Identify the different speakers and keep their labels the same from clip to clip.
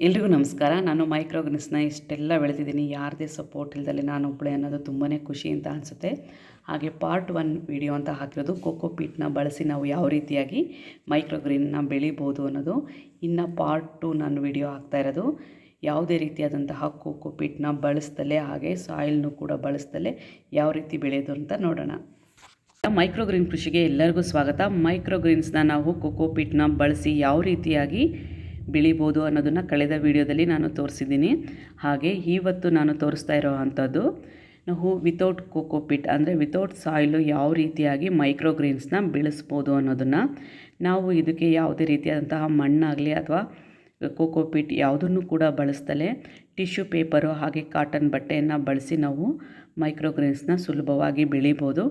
Speaker 1: ಎಲ್ರಿಗೂ ನಮಸ್ಕಾರ. ನಾನು ಮೈಕ್ರೋಗ್ರೀನ್ಸ್ನ ಇಷ್ಟೆಲ್ಲ ಬೆಳೆದಿದ್ದೀನಿ, ಯಾರದೇ ಸಪೋರ್ಟ್ ಇಲ್ದಲೆ ನಾನು ಒಬ್ಬಳೇ ಅನ್ನೋದು ತುಂಬಾ ಖುಷಿ ಅಂತ ಅನಿಸುತ್ತೆ. ಹಾಗೆ ಪಾರ್ಟ್ 1 ವಿಡಿಯೋ ಅಂತ ಹಾಕಿರೋದು ಕೋಕೋಪೀಟ್ನ ಬಳಸಿ ನಾವು ಯಾವ ರೀತಿಯಾಗಿ ಮೈಕ್ರೋಗ್ರೀನ್ನ ಬೆಳಿಬೋದು ಅನ್ನೋದು. ಇನ್ನು ಪಾರ್ಟ್ 2 ನಾನು ವಿಡಿಯೋ ಹಾಕ್ತಾ ಇರೋದು ಯಾವುದೇ ರೀತಿಯಾದಂತಹ ಕೋಕೋಪೀಟ್ನ ಬಳಸ್ದಲೇ ಹಾಗೆ ಸಾಯಿಲ್ನು ಕೂಡ ಬಳಸ್ದಲೇ ಯಾವ ರೀತಿ ಬೆಳೆಯೋದು ಅಂತ ನೋಡೋಣ. ಮೈಕ್ರೋಗ್ರೀನ್ ಕೃಷಿಗೆ ಎಲ್ಲರಿಗೂ ಸ್ವಾಗತ. ಮೈಕ್ರೋಗ್ರೀನ್ಸ್ನ ನಾವು ಕೋಕೋಪೀಟ್ನ ಬಳಸಿ ಯಾವ ರೀತಿಯಾಗಿ ಬೆಳಿಬೋದು ಅನ್ನೋದನ್ನು ಕಳೆದ ವಿಡಿಯೋದಲ್ಲಿ ನಾನು ತೋರಿಸಿದ್ದೀನಿ. ಹಾಗೆ ಇವತ್ತು ನಾನು ತೋರಿಸ್ತಾ ಇರೋ ಅಂಥದ್ದು ನಾವು ವಿತೌಟ್ ಕೋಕೋಪೀಟ್ ಅಂದರೆ ವಿತೌಟ್ ಸಾಯಿಲು ಯಾವ ರೀತಿಯಾಗಿ ಮೈಕ್ರೋಗ್ರೀನ್ಸ್ನ ಬೆಳೆಸ್ಬೋದು ಅನ್ನೋದನ್ನು. ನಾವು ಇದಕ್ಕೆ ಯಾವುದೇ ರೀತಿಯಾದಂತಹ ಮಣ್ಣಾಗಲಿ ಅಥವಾ ಕೋಕೋಪೀಟ್ ಯಾವುದನ್ನು ಕೂಡ ಬಳಸ್ದಲೇ ಟಿಶ್ಯೂ ಪೇಪರು ಹಾಗೆ ಕಾಟನ್ ಬಟ್ಟೆಯನ್ನು ಬಳಸಿ ನಾವು ಮೈಕ್ರೋಗ್ರೀನ್ಸ್ನ ಸುಲಭವಾಗಿ ಬೆಳಿಬೋದು.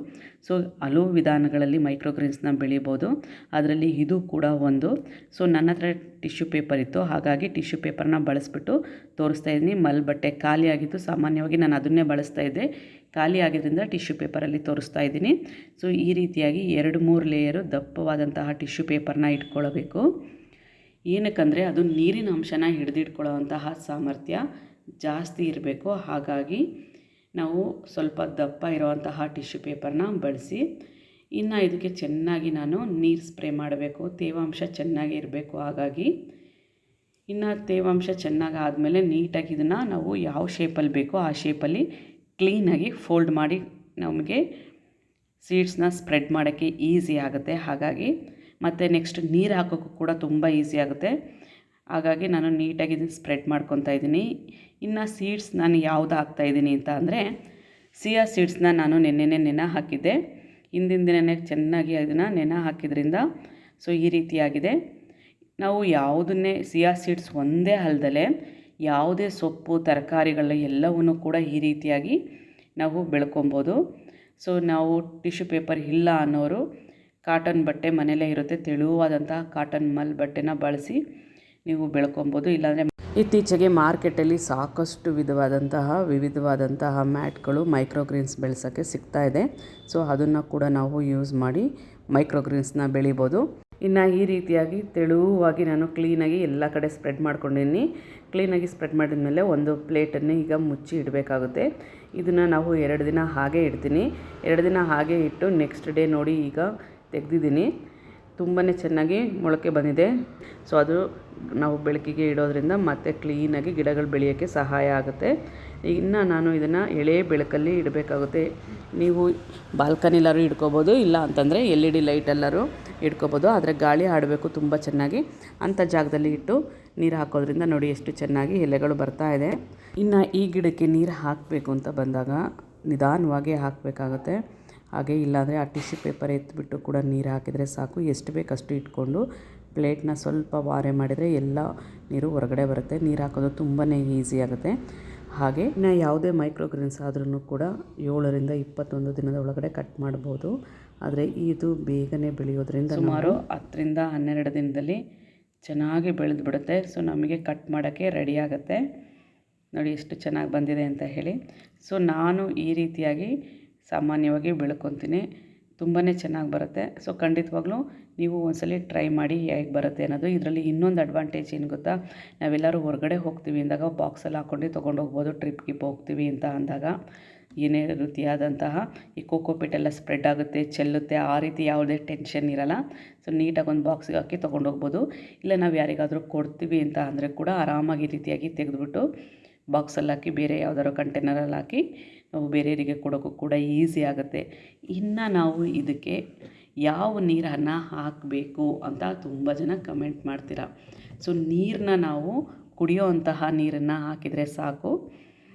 Speaker 1: ಸೊ ಹಲವು ವಿಧಾನಗಳಲ್ಲಿ ಮೈಕ್ರೋಗ್ರೀನ್ಸ್ನ ಬೆಳಿಬೋದು, ಅದರಲ್ಲಿ ಇದು ಕೂಡ ಒಂದು. ಸೊ ನನ್ನ ಹತ್ರ ಟಿಶ್ಯೂ ಪೇಪರ್ ಇತ್ತು, ಹಾಗಾಗಿ ಟಿಶ್ಯೂ ಪೇಪರ್ನ ಬಳಸ್ಬಿಟ್ಟು ತೋರಿಸ್ತಾ ಇದ್ದೀನಿ. ಬಟ್ಟೆ ಖಾಲಿ ಆಗಿತ್ತು, ಸಾಮಾನ್ಯವಾಗಿ ನಾನು ಅದನ್ನೇ ಬಳಸ್ತಾ ಇದ್ದೆ. ಖಾಲಿ ಆಗಿದ್ದರಿಂದ ಟಿಶ್ಯೂ ಪೇಪರಲ್ಲಿ ತೋರಿಸ್ತಾ ಇದ್ದೀನಿ. ಸೊ ಈ ರೀತಿಯಾಗಿ 2-3 ಲೇಯರು ದಪ್ಪವಾದಂತಹ ಟಿಶ್ಯೂ ಪೇಪರ್ನ ಇಟ್ಕೊಳ್ಳಬೇಕು. ಏನಕ್ಕಂದರೆ ಅದು ನೀರಿನ ಅಂಶನ ಹಿಡಿದಿಟ್ಕೊಳ್ಳೋವಂತಹ ಸಾಮರ್ಥ್ಯ ಜಾಸ್ತಿ ಇರಬೇಕು. ಹಾಗಾಗಿ ನಾವು ಸ್ವಲ್ಪ ದಪ್ಪ ಇರುವಂತಹ ಟಿಶ್ಯೂ ಪೇಪರ್ನ ಬಳಸಿ ಇನ್ನು ಇದಕ್ಕೆ ಚೆನ್ನಾಗಿ ನಾನು ನೀರು ಸ್ಪ್ರೇ ಮಾಡಬೇಕು. ತೇವಾಂಶ ಚೆನ್ನಾಗಿ ಇರಬೇಕು. ಹಾಗಾಗಿ ಇನ್ನು ತೇವಾಂಶ ಚೆನ್ನಾಗಿ ಆದಮೇಲೆ ನೀಟಾಗಿ ಇದನ್ನು ನಾವು ಯಾವ ಶೇಪಲ್ಲಿ ಬೇಕೋ ಆ ಶೇಪಲ್ಲಿ ಕ್ಲೀನಾಗಿ ಫೋಲ್ಡ್ ಮಾಡಿ ನಮಗೆ ಸೀಡ್ಸ್ನ ಸ್ಪ್ರೆಡ್ ಮಾಡೋಕ್ಕೆ ಈಸಿ ಆಗುತ್ತೆ. ಹಾಗಾಗಿ ಮತ್ತು ನೆಕ್ಸ್ಟ್ ನೀರು ಹಾಕೋಕ್ಕೂ ಕೂಡ ತುಂಬ ಈಸಿ ಆಗುತ್ತೆ. ಹಾಗಾಗಿ ನಾನು ನೀಟಾಗಿ ಇದನ್ನು ಸ್ಪ್ರೆಡ್ ಮಾಡ್ಕೊತಾ ಇದ್ದೀನಿ. ಇನ್ನು ಸೀಡ್ಸ್ ನಾನು ಯಾವುದು ಹಾಕ್ತಾಯಿದ್ದೀನಿ ಅಂತ ಅಂದರೆ ಸಿಯಾ ಸೀಡ್ಸ್ನ ನಾನು ನೆನೆ ಹಾಕಿದ್ದೆ. ಹಿಂದಿನ ದಿನವೇ ಚೆನ್ನಾಗಿ ಅದನ್ನು ನೆನೆ ಹಾಕಿದ್ರಿಂದ ಸೊ ಈ ರೀತಿಯಾಗಿದೆ. ನಾವು ಯಾವುದನ್ನೇ ಸಿಯಾ ಸೀಡ್ಸ್ ಒಂದೇ ಅಲ್ಲದಲೇ ಯಾವುದೇ ಸೊಪ್ಪು ತರಕಾರಿಗಳ ಎಲ್ಲವನ್ನೂ ಕೂಡ ಈ ರೀತಿಯಾಗಿ ನಾವು ಬೆಳ್ಕೊಬೋದು. ಸೊ ನಾವು ಟಿಶ್ಯೂ ಪೇಪರ್ ಇಲ್ಲ ಅನ್ನೋರು ಕಾಟನ್ ಬಟ್ಟೆ ಮನೆಯಲ್ಲೇ ಇರುತ್ತೆ, ತೆಳುವಾದಂತಹ ಕಾಟನ್ ಬಟ್ಟೆನ ಬಳಸಿ ನೀವು ಬೆಳ್ಕೊಬೋದು. ಇಲ್ಲಾಂದರೆ ಇತ್ತೀಚೆಗೆ ಮಾರ್ಕೆಟಲ್ಲಿ ಸಾಕಷ್ಟು ವಿವಿಧವಾದಂತಹ ಮ್ಯಾಟ್ಗಳು ಮೈಕ್ರೋಗ್ರೀನ್ಸ್ ಬೆಳೆಸೋಕ್ಕೆ ಸಿಗ್ತಾ ಇದೆ. ಸೊ ಅದನ್ನು ಕೂಡ ನಾವು ಯೂಸ್ ಮಾಡಿ ಮೈಕ್ರೋಗ್ರೀನ್ಸ್ನ ಬೆಳಿಬೋದು. ಇನ್ನು ಈ ರೀತಿಯಾಗಿ ತೆಳುವಾಗಿ ನಾನು ಕ್ಲೀನಾಗಿ ಎಲ್ಲ ಕಡೆ ಸ್ಪ್ರೆಡ್ ಮಾಡ್ಕೊಂಡಿದ್ದೀನಿ. ಕ್ಲೀನಾಗಿ ಸ್ಪ್ರೆಡ್ ಮಾಡಿದ ಮೇಲೆ ಒಂದು ಪ್ಲೇಟನ್ನು ಈಗ ಮುಚ್ಚಿ ಇಡಬೇಕಾಗುತ್ತೆ. ಇದನ್ನು ನಾವು 2 ದಿನ ಹಾಗೆ ಇಡ್ತೀನಿ. 2 ದಿನ ಹಾಗೆ ಇಟ್ಟು ನೆಕ್ಸ್ಟ್ ಡೇ ನೋಡಿ ಈಗ ತೆಗೆದಿದ್ದೀನಿ. ತುಂಬಾ ಚೆನ್ನಾಗಿ ಮೊಳಕೆ ಬಂದಿದೆ. ಸೊ ಅದು ನಾವು ಬೆಳಕಿಗೆ ಇಡೋದ್ರಿಂದ ಮತ್ತೆ ಕ್ಲೀನಾಗಿ ಗಿಡಗಳು ಬೆಳೆಯೋಕ್ಕೆ ಸಹಾಯ ಆಗುತ್ತೆ. ಇನ್ನು ನಾನು ಇದನ್ನು ಎಳೆ ಬೆಳಕಲ್ಲಿ ಇಡಬೇಕಾಗುತ್ತೆ. ನೀವು ಬಾಲ್ಕನಿಲಾರು ಇಡ್ಕೋಬೋದು, ಇಲ್ಲ ಅಂತಂದರೆ LED ಲೈಟೆಲ್ಲರೂ ಇಡ್ಕೋಬೋದು. ಆದರೆ ಗಾಳಿ ಆಡಬೇಕು ತುಂಬ ಚೆನ್ನಾಗಿ. ಅಂಥ ಜಾಗದಲ್ಲಿ ಇಟ್ಟು ನೀರು ಹಾಕೋದ್ರಿಂದ ನೋಡಿ ಎಷ್ಟು ಚೆನ್ನಾಗಿ ಎಲೆಗಳು ಬರ್ತಾ ಇದೆ. ಇನ್ನು ಈ ಗಿಡಕ್ಕೆ ನೀರು ಹಾಕಬೇಕು ಅಂತ ಬಂದಾಗ ನಿಧಾನವಾಗಿ ಹಾಕಬೇಕಾಗುತ್ತೆ. ಹಾಗೆ ಇಲ್ಲಾಂದರೆ ಆ ಟಿಶ್ಯೂ ಪೇಪರ್ ಎತ್ತಿಬಿಟ್ಟು ಕೂಡ ನೀರು ಹಾಕಿದರೆ ಸಾಕು. ಎಷ್ಟು ಬೇಕಷ್ಟು ಇಟ್ಕೊಂಡು ಪ್ಲೇಟ್ನ ಸ್ವಲ್ಪ ವಾರೆ ಮಾಡಿದರೆ ಎಲ್ಲ ನೀರು ಹೊರಗಡೆ ಬರುತ್ತೆ. ನೀರು ಹಾಕೋದು ತುಂಬಾ ಈಸಿ ಆಗುತ್ತೆ. ಹಾಗೆ ಇನ್ನು ಯಾವುದೇ ಮೈಕ್ರೋಗ್ರೀನ್ಸ್ ಆದ್ರೂ ಕೂಡ 7ರಿಂದ 21 ದಿನದ ಒಳಗಡೆ ಕಟ್ ಮಾಡ್ಬೋದು. ಆದರೆ ಇದು ಬೇಗನೆ ಬೆಳೆಯೋದ್ರಿಂದ ಸುಮಾರು 10ರಿಂದ 12 ದಿನದಲ್ಲಿ ಚೆನ್ನಾಗಿ ಬೆಳೆದು ಬಿಡುತ್ತೆ. ಸೊ ನಮಗೆ ಕಟ್ ಮಾಡೋಕ್ಕೆ ರೆಡಿ ಆಗುತ್ತೆ. ನೋಡಿ ಎಷ್ಟು ಚೆನ್ನಾಗಿ ಬಂದಿದೆ ಅಂತ ಹೇಳಿ. ಸೊ ನಾನು ಈ ರೀತಿಯಾಗಿ ಸಾಮಾನ್ಯವಾಗಿ ಬೆಳ್ಕೊತೀನಿ, ತುಂಬಾ ಚೆನ್ನಾಗಿ ಬರುತ್ತೆ. ಸೊ ಖಂಡಿತವಾಗ್ಲೂ ನೀವು ಒಂದ್ಸಲ ಟ್ರೈ ಮಾಡಿ ಹೇಗೆ ಬರುತ್ತೆ ಅನ್ನೋದು. ಇದರಲ್ಲಿ ಇನ್ನೊಂದು ಅಡ್ವಾಂಟೇಜ್ ಏನು ಗೊತ್ತಾ, ನಾವೆಲ್ಲರೂ ಹೊರಗಡೆ ಹೋಗ್ತೀವಿ ಅಂದಾಗ ಬಾಕ್ಸಲ್ಲಿ ಹಾಕ್ಕೊಂಡು ತೊಗೊಂಡೋಗ್ಬೋದು. ಟ್ರಿಪ್ಗೆ ಹೋಗ್ತೀವಿ ಅಂತ ಅಂದಾಗ ಏನೇ ರೀತಿಯಾದಂತಹ ಈ ಕೋಕೋಪೀಟ್ ಎಲ್ಲ ಸ್ಪ್ರೆಡ್ ಆಗುತ್ತೆ, ಚೆಲ್ಲುತ್ತೆ, ಆ ರೀತಿ ಯಾವುದೇ ಟೆನ್ಷನ್ ಇರೋಲ್ಲ. ಸೊ ನೀಟಾಗಿ ಒಂದು ಬಾಕ್ಸಿಗೆ ಹಾಕಿ ತೊಗೊಂಡೋಗ್ಬೋದು. ಇಲ್ಲ ನಾವು ಯಾರಿಗಾದರೂ ಕೊಡ್ತೀವಿ ಅಂತ ಅಂದರೆ ಕೂಡ ಆರಾಮಾಗಿ ಈ ರೀತಿಯಾಗಿ ತೆಗೆದುಬಿಟ್ಟು ಬಾಕ್ಸಲ್ಲಿ ಹಾಕಿ ಬೇರೆ ಯಾವುದಾದ್ರು ಕಂಟೈನರಲ್ಲಿ ಹಾಕಿ ನಾವು ಬೇರೆಯವರಿಗೆ ಕೊಡೋಕ್ಕೂ ಕೂಡ ಈಸಿ ಆಗುತ್ತೆ. ಇನ್ನು ನಾವು ಇದಕ್ಕೆ ಯಾವ ನೀರನ್ನು ಹಾಕಬೇಕು ಅಂತ ತುಂಬ ಜನ ಕಮೆಂಟ್ ಮಾಡ್ತೀರಾ. ಸೊ ನೀರನ್ನ ನಾವು ಕುಡಿಯೋ ಅಂತಹ ನೀರನ್ನು ಹಾಕಿದರೆ ಸಾಕು,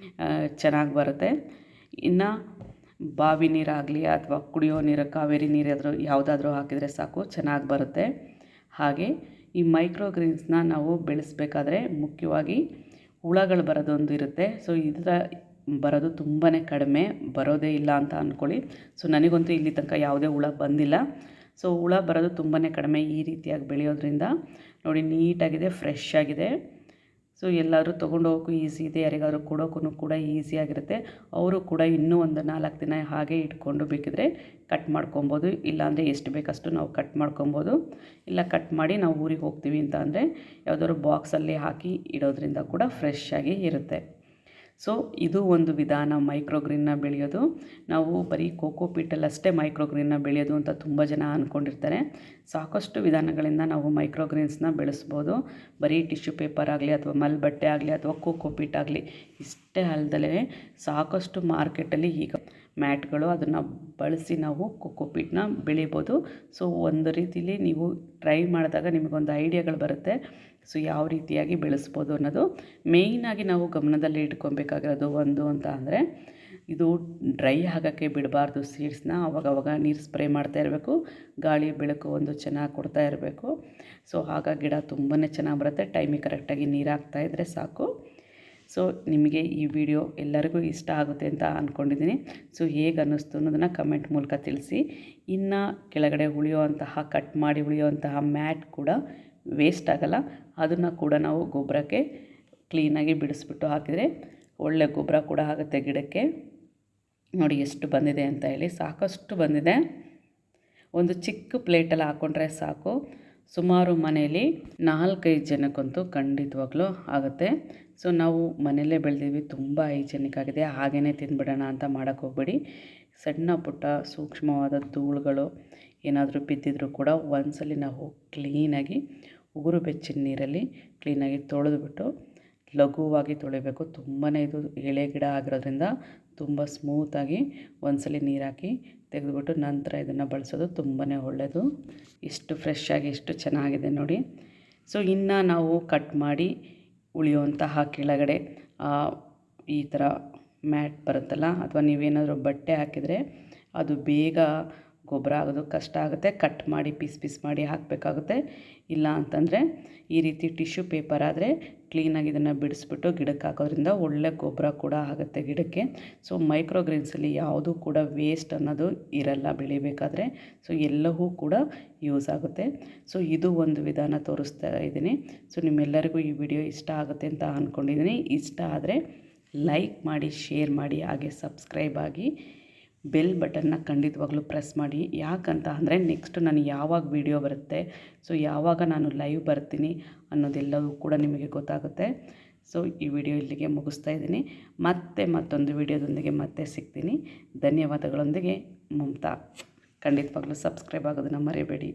Speaker 1: ಚೆನ್ನಾಗಿ ಬರುತ್ತೆ. ಇನ್ನು ಬಾವಿ ನೀರಾಗಲಿ ಅಥವಾ ಕುಡಿಯೋ ನೀರು ಕಾವೇರಿ ನೀರಾದರೂ ಯಾವುದಾದ್ರೂ ಹಾಕಿದರೆ ಸಾಕು, ಚೆನ್ನಾಗಿ ಬರುತ್ತೆ. ಹಾಗೆ ಈ ಮೈಕ್ರೋಗ್ರೀನ್ಸ್ನ ನಾವು ಬೆಳೆಸಬೇಕಾದ್ರೆ ಮುಖ್ಯವಾಗಿ ಹುಳಗಳು ಬರೋದೊಂದು ಇರುತ್ತೆ. ಸೊ ಇದರ ಬರೋದು ತುಂಬಾ ಕಡಿಮೆ, ಬರೋದೇ ಇಲ್ಲ ಅಂತ ಅಂದ್ಕೊಳ್ಳಿ. ಸೊ ನನಗಂತೂ ಇಲ್ಲಿ ತನಕ ಯಾವುದೇ ಹುಳ ಬಂದಿಲ್ಲ. ಸೊ ಹುಳ ಬರೋದು ತುಂಬಾ ಕಡಿಮೆ ಈ ರೀತಿಯಾಗಿ ಬೆಳೆಯೋದ್ರಿಂದ. ನೋಡಿ ನೀಟಾಗಿದೆ, ಫ್ರೆಶ್ ಆಗಿದೆ. ಸೊ ಎಲ್ಲಾದರೂ ತೊಗೊಂಡು ಹೋಗೋಕ್ಕೂ ಈಸಿ ಇದೆ, ಯಾರಿಗಾದ್ರೂ ಕೊಡೋಕ್ಕೂ ಕೂಡ ಈಸಿಯಾಗಿರುತ್ತೆ. ಅವರು ಕೂಡ ಇನ್ನೂ ಒಂದು 4 ದಿನ ಹಾಗೆ ಇಟ್ಕೊಂಡು ಬೇಕಿದ್ರೆ ಕಟ್ ಮಾಡ್ಕೊಬೋದು. ಇಲ್ಲಾಂದರೆ ಎಷ್ಟು ಬೇಕಷ್ಟು ನಾವು ಕಟ್ ಮಾಡ್ಕೊಬೋದು. ಇಲ್ಲ ಕಟ್ ಮಾಡಿ ನಾವು ಊರಿಗೆ ಹೋಗ್ತೀವಿ ಅಂತ ಅಂದರೆ ಯಾವುದಾದ್ರು ಬಾಕ್ಸಲ್ಲಿ ಹಾಕಿ ಇಡೋದ್ರಿಂದ ಕೂಡ ಫ್ರೆಶ್ ಆಗಿ ಇರುತ್ತೆ. ಸೊ ಇದು ಒಂದು ವಿಧಾನ ಮೈಕ್ರೋಗ್ರೀನ್ನ ಬೆಳೆಯೋದು. ನಾವು ಬರೀ ಕೋಕೋಪೀಟಲ್ಲಷ್ಟೇ ಮೈಕ್ರೋಗ್ರೀನ್ನ ಬೆಳೆಯೋದು ಅಂತ ತುಂಬ ಜನ ಅಂದ್ಕೊಂಡಿರ್ತಾರೆ. ಸಾಕಷ್ಟು ವಿಧಾನಗಳಿಂದ ನಾವು ಮೈಕ್ರೋಗ್ರೀನ್ಸ್ನ ಬೆಳೆಸ್ಬೋದು. ಬರೀ ಟಿಶ್ಯೂ ಪೇಪರ್ ಆಗಲಿ ಅಥವಾ ಮಲ್ಬಟ್ಟೆ ಆಗಲಿ ಅಥವಾ ಕೋಕೋಪೀಟ್ ಆಗಲಿ ಇಷ್ಟೇ ಅಲ್ಲದಲೇ ಸಾಕಷ್ಟು ಮಾರ್ಕೆಟಲ್ಲಿ ಈಗ ಮ್ಯಾಟ್ಗಳು ಅದನ್ನು ಬಳಸಿ ನಾವು ಕೋಕೋಪೀಟ್ನ ಬೆಳಿಬೋದು. ಸೊ ಒಂದು ರೀತಿಲಿ ನೀವು ಟ್ರೈ ಮಾಡಿದಾಗ ನಿಮಗೊಂದು ಐಡಿಯಾಗಳು ಬರುತ್ತೆ. ಸೊ ಯಾವ ರೀತಿಯಾಗಿ ಬೆಳೆಸ್ಬೋದು ಅನ್ನೋದು ಮೇಯ್ನಾಗಿ ನಾವು ಗಮನದಲ್ಲಿ ಇಟ್ಕೊಬೇಕಾಗಿರೋದು ಒಂದು ಅಂತ ಅಂದರೆ ಇದು ಡ್ರೈ ಆಗೋಕ್ಕೆ ಬಿಡಬಾರ್ದು. ಸೀಡ್ಸ್ನ ಅವಾಗವಾಗ ನೀರು ಸ್ಪ್ರೇ ಮಾಡ್ತಾ ಇರಬೇಕು, ಗಾಳಿ ಬೆಳಕು ಒಂದು ಚೆನ್ನಾಗಿ ಕೊಡ್ತಾ ಇರಬೇಕು. ಸೊ ಆಗ ಗಿಡ ತುಂಬಾ ಚೆನ್ನಾಗಿ ಬರುತ್ತೆ. ಟೈಮಿಗೆ ಕರೆಕ್ಟಾಗಿ ನೀರು ಹಾಕ್ತಾಯಿದ್ರೆ ಸಾಕು. ಸೊ ನಿಮಗೆ ಈ ವಿಡಿಯೋ ಎಲ್ಲರಿಗೂ ಇಷ್ಟ ಆಗುತ್ತೆ ಅಂತ ಅಂದ್ಕೊಂಡಿದ್ದೀನಿ. ಸೊ ಹೇಗೆ ಅನ್ನಿಸ್ತು ಅನ್ನೋದನ್ನು ಕಮೆಂಟ್ ಮೂಲಕ ತಿಳಿಸಿ. ಇನ್ನು ಕೆಳಗಡೆ ಕಟ್ ಮಾಡಿ ಉಳಿಯುವಂತಹ ಮ್ಯಾಟ್ ಕೂಡ ವೇಸ್ಟ್ ಆಗೋಲ್ಲ. ಅದನ್ನು ಕೂಡ ನಾವು ಗೊಬ್ಬರಕ್ಕೆ ಕ್ಲೀನಾಗಿ ಬಿಡಿಸ್ಬಿಟ್ಟು ಹಾಕಿದರೆ ಒಳ್ಳೆ ಗೊಬ್ಬರ ಕೂಡ ಆಗುತ್ತೆ ಗಿಡಕ್ಕೆ. ನೋಡಿ ಎಷ್ಟು ಬಂದಿದೆ ಅಂತ ಹೇಳಿ, ಸಾಕಷ್ಟು ಬಂದಿದೆ. ಒಂದು ಚಿಕ್ಕ ಪ್ಲೇಟಲ್ಲಿ ಹಾಕ್ಕೊಂಡ್ರೆ ಸಾಕು. ಸುಮಾರು ಮನೆಯಲ್ಲಿ 4-5 ಜನಕ್ಕಂತೂ ಖಂಡಿತವಾಗ್ಲೂ ಆಗುತ್ತೆ. ಸೊ ನಾವು ಮನೆಯಲ್ಲೇ ಬೆಳೆದಿದ್ವಿ, ತುಂಬ ಹೈಜೆನಿಕ್ ಆಗಿದೆ, ಹಾಗೇ ತಿಂದ್ಬಿಡೋಣ ಅಂತ ಮಾಡೋಕ್ಕೆ ಹೋಗಬೇಡಿ. ಸಣ್ಣ ಪುಟ್ಟ ಸೂಕ್ಷ್ಮವಾದ ಧೂಳುಗಳು ಏನಾದರೂ ಬಿದ್ದಿದ್ರೂ ಕೂಡ ಒಂದ್ಸಲಿ ನಾವು ಕ್ಲೀನಾಗಿ ಉಗುರು ಬೆಚ್ಚಿನ ನೀರಲ್ಲಿ ಕ್ಲೀನಾಗಿ ತೊಳೆದುಬಿಟ್ಟು ಲಘುವಾಗಿ ತೊಳಿಬೇಕು. ತುಂಬಾ ಇದು ಎಳೆ ಗಿಡ ಆಗಿರೋದ್ರಿಂದ ತುಂಬ ಸ್ಮೂತಾಗಿ ಒಂದ್ಸಲಿ ನೀರು ಹಾಕಿ ತೆಗೆದುಬಿಟ್ಟು ನಂತರ ಇದನ್ನು ಬಳಸೋದು ತುಂಬಾ ಒಳ್ಳೆಯದು. ಎಷ್ಟು ಫ್ರೆಶ್ ಆಗಿ ಎಷ್ಟು ಚೆನ್ನಾಗಿದೆ ನೋಡಿ. ಸೊ ಇನ್ನು ನಾವು ಕಟ್ ಮಾಡಿ ಉಳಿಯುವಂತಹ ಕೆಳಗಡೆ ಈ ಥರ ಮ್ಯಾಟ್ ಬರುತ್ತಲ್ಲ, ಅಥವಾ ನೀವೇನಾದರೂ ಬಟ್ಟೆ ಹಾಕಿದರೆ ಅದು ಬೇಗ ಗೊಬ್ಬರ ಆಗೋದು ಕಷ್ಟ ಆಗುತ್ತೆ. ಕಟ್ ಮಾಡಿ ಪೀಸ್ ಮಾಡಿ ಹಾಕಬೇಕಾಗುತ್ತೆ. ಇಲ್ಲ ಅಂತಂದರೆ ಈ ರೀತಿ ಟಿಶ್ಯೂ ಪೇಪರ್ ಆದರೆ ಕ್ಲೀನಾಗಿ ಇದನ್ನು ಬಿಡಿಸ್ಬಿಟ್ಟು ಗಿಡಕ್ಕೆ ಹಾಕೋದ್ರಿಂದ ಒಳ್ಳೆ ಗೊಬ್ಬರ ಕೂಡ ಆಗುತ್ತೆ ಗಿಡಕ್ಕೆ. ಸೊ ಮೈಕ್ರೋಗ್ರೀನ್ಸಲ್ಲಿ ಯಾವುದೂ ಕೂಡ ವೇಸ್ಟ್ ಅನ್ನೋದು ಇರಲ್ಲ ಬೆಳಿಬೇಕಾದ್ರೆ. ಸೊ ಎಲ್ಲವೂ ಕೂಡ ಯೂಸ್ ಆಗುತ್ತೆ. ಸೊ ಇದು ಒಂದು ವಿಧಾನ ತೋರಿಸ್ತಾ ಇದ್ದೀನಿ. ಸೊ ನಿಮ್ಮೆಲ್ಲರಿಗೂ ಈ ವಿಡಿಯೋ ಇಷ್ಟ ಆಗುತ್ತೆ ಅಂತ ಅಂದ್ಕೊಂಡಿದ್ದೀನಿ. ಇಷ್ಟ ಆದರೆ ಲೈಕ್ ಮಾಡಿ, ಶೇರ್ ಮಾಡಿ, ಹಾಗೆ ಸಬ್ಸ್ಕ್ರೈಬ್ ಆಗಿ ಬೆಲ್ ಬಟನ್ನ ಖಂಡಿತವಾಗ್ಲೂ ಪ್ರೆಸ್ ಮಾಡಿ. ಯಾಕಂತ ಅಂದರೆ ನೆಕ್ಸ್ಟ್ ನಾನು ಯಾವಾಗ ವಿಡಿಯೋ ಬರುತ್ತೆ, ಸೊ ಯಾವಾಗ ನಾನು ಲೈವ್ ಬರ್ತೀನಿ ಅನ್ನೋದೆಲ್ಲವೂ ಕೂಡ ನಿಮಗೆ ಗೊತ್ತಾಗುತ್ತೆ. ಸೊ ಈ ವಿಡಿಯೋ ಇಲ್ಲಿಗೆ ಮುಗಿಸ್ತಾ ಇದ್ದೀನಿ. ಮತ್ತೊಂದು ವಿಡಿಯೋದೊಂದಿಗೆ ಮತ್ತೆ ಸಿಗ್ತೀನಿ. ಧನ್ಯವಾದಗಳೊಂದಿಗೆ ಮಮತಾ. ಖಂಡಿತವಾಗ್ಲೂ ಸಬ್ಸ್ಕ್ರೈಬ್ ಆಗೋದನ್ನು ಮರಿಬೇಡಿ.